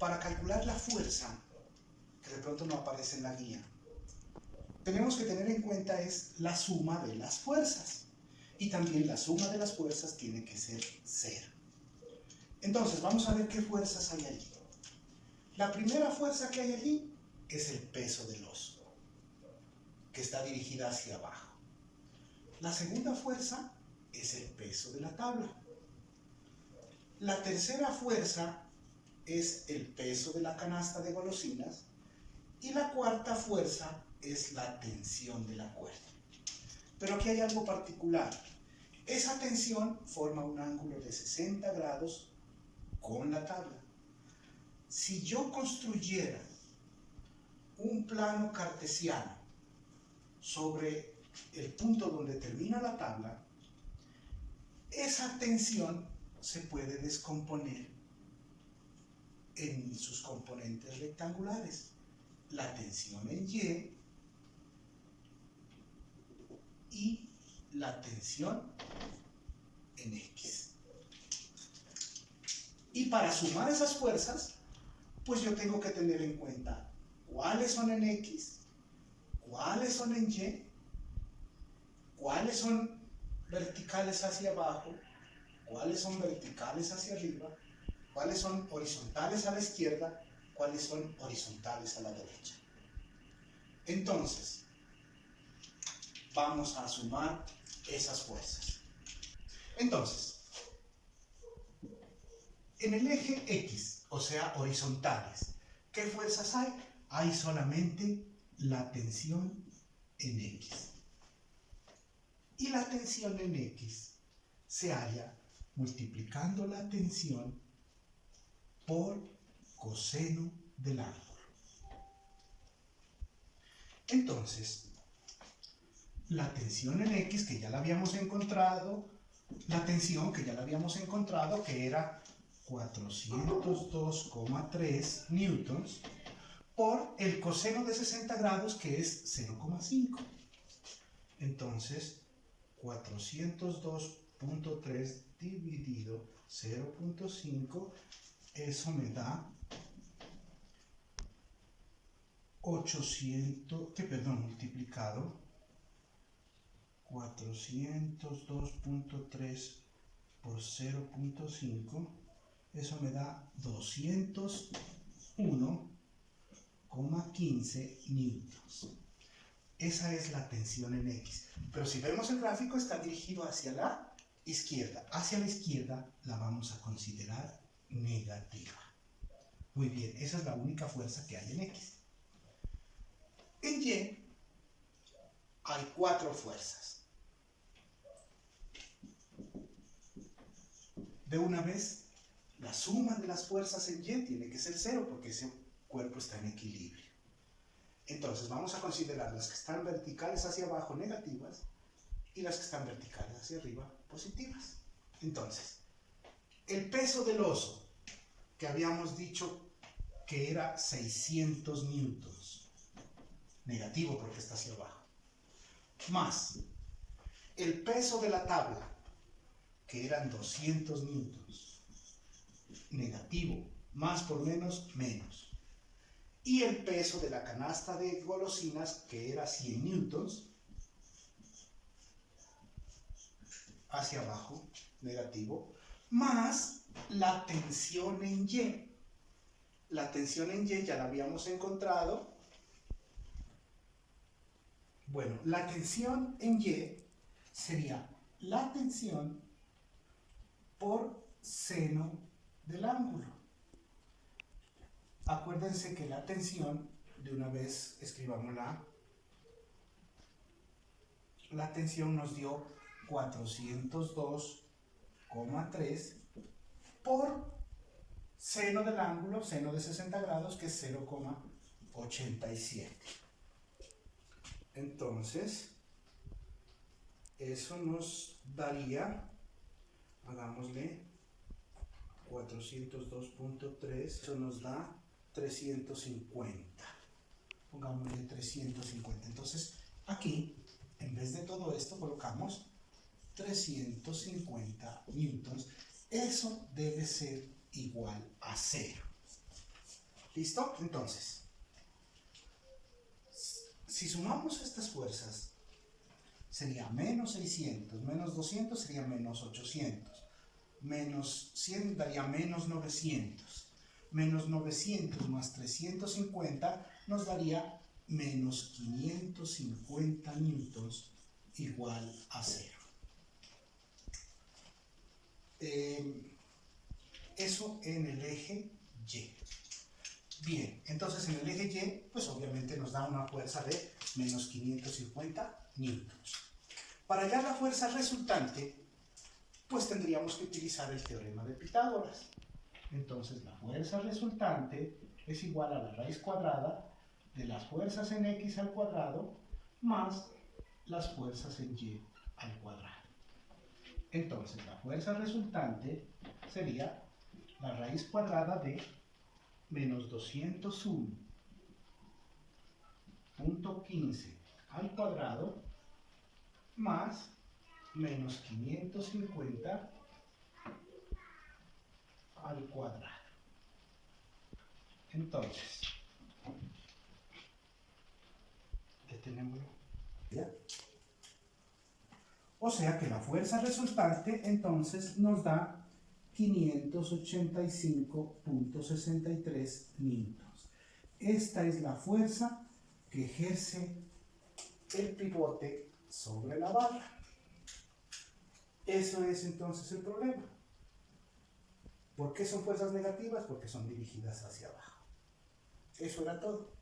para calcular la fuerza, que de pronto no aparece en la guía, tenemos que tener en cuenta es la suma de las fuerzas. Y también la suma de las fuerzas tiene que ser 0. Entonces, vamos a ver qué fuerzas hay allí. La primera fuerza que hay allí es el peso del oso, que está dirigida hacia abajo. La segunda fuerza es el peso de la tabla. La tercera fuerza es el peso de la canasta de golosinas. Y la cuarta fuerza es la tensión de la cuerda. Pero aquí hay algo particular. Esa tensión forma un ángulo de 60 grados con la tabla. Si yo construyera un plano cartesiano sobre el punto donde termina la tabla, esa tensión se puede descomponer en sus componentes rectangulares. La tensión en y la tensión en X. Y para sumar esas fuerzas, pues yo tengo que tener en cuenta cuáles son en X, cuáles son en Y, cuáles son verticales hacia abajo, cuáles son verticales hacia arriba, cuáles son horizontales a la izquierda, cuáles son horizontales a la derecha. Entonces, vamos a sumar esas fuerzas. Entonces, en el eje X, o sea, horizontales, ¿qué fuerzas hay? Hay solamente la tensión en X. Y la tensión en X se halla multiplicando la tensión por coseno del ángulo. Entonces, la tensión en X, que ya la habíamos encontrado, que era 402,3 newtons, por el coseno de 60 grados, que es 0,5. Entonces, 402.3 dividido 0.5, eso me da multiplicado 402.3 por 0.5, eso me da 201,15 newtons. Esa es la tensión en X. Pero si vemos el gráfico, está dirigido hacia la izquierda. Hacia la izquierda la vamos a considerar negativa. Muy bien, esa es la única fuerza que hay en X. En Y hay 4 fuerzas. De una vez, la suma de las fuerzas en Y tiene que ser 0 porque ese cuerpo está en equilibrio. Entonces vamos a considerar las que están verticales hacia abajo negativas y las que están verticales hacia arriba positivas. Entonces, el peso del oso, que habíamos dicho que era 600 newtons, negativo porque está hacia abajo, más el peso de la tabla, que eran 200 newtons, negativo, más por menos, menos, y el peso de la canasta de golosinas, que era 100 newtons, hacia abajo, negativo, más la tensión en Y. La tensión en Y ya la habíamos encontrado. Bueno, la tensión en Y sería la tensión por seno del ángulo. Acuérdense que la tensión, de una vez escribámosla, la tensión nos dio 402,3 por seno del ángulo, seno de 60 grados, que es 0,87. Entonces, eso nos daría, hagámosle 402.3, eso nos da 350. Pongámosle 350. Entonces, aquí, en vez de todo esto, colocamos 350 newtons. Eso debe ser igual a 0. ¿Listo? Entonces, si sumamos estas fuerzas, sería menos 600, menos 200 sería menos 800, menos 100 daría menos 900, menos 900 más 350 nos daría menos 550 newtons igual a 0. Eso en el eje Y. Bien, entonces en el eje Y, pues obviamente nos da una fuerza de menos 550 newtons. Para hallar la fuerza resultante, pues tendríamos que utilizar el teorema de Pitágoras. Entonces la fuerza resultante es igual a la raíz cuadrada de las fuerzas en X al cuadrado más las fuerzas en Y al cuadrado. Entonces la fuerza resultante sería la raíz cuadrada de menos 201.15 al cuadrado más menos 550 al cuadrado. Entonces, detenémoslo. ¿Ya? O sea que la fuerza resultante entonces nos da 585.63 newtons. Esta es la fuerza que ejerce el pivote sobre la barra. Eso es entonces el problema. ¿Por qué son fuerzas negativas? Porque son dirigidas hacia abajo. Eso era todo.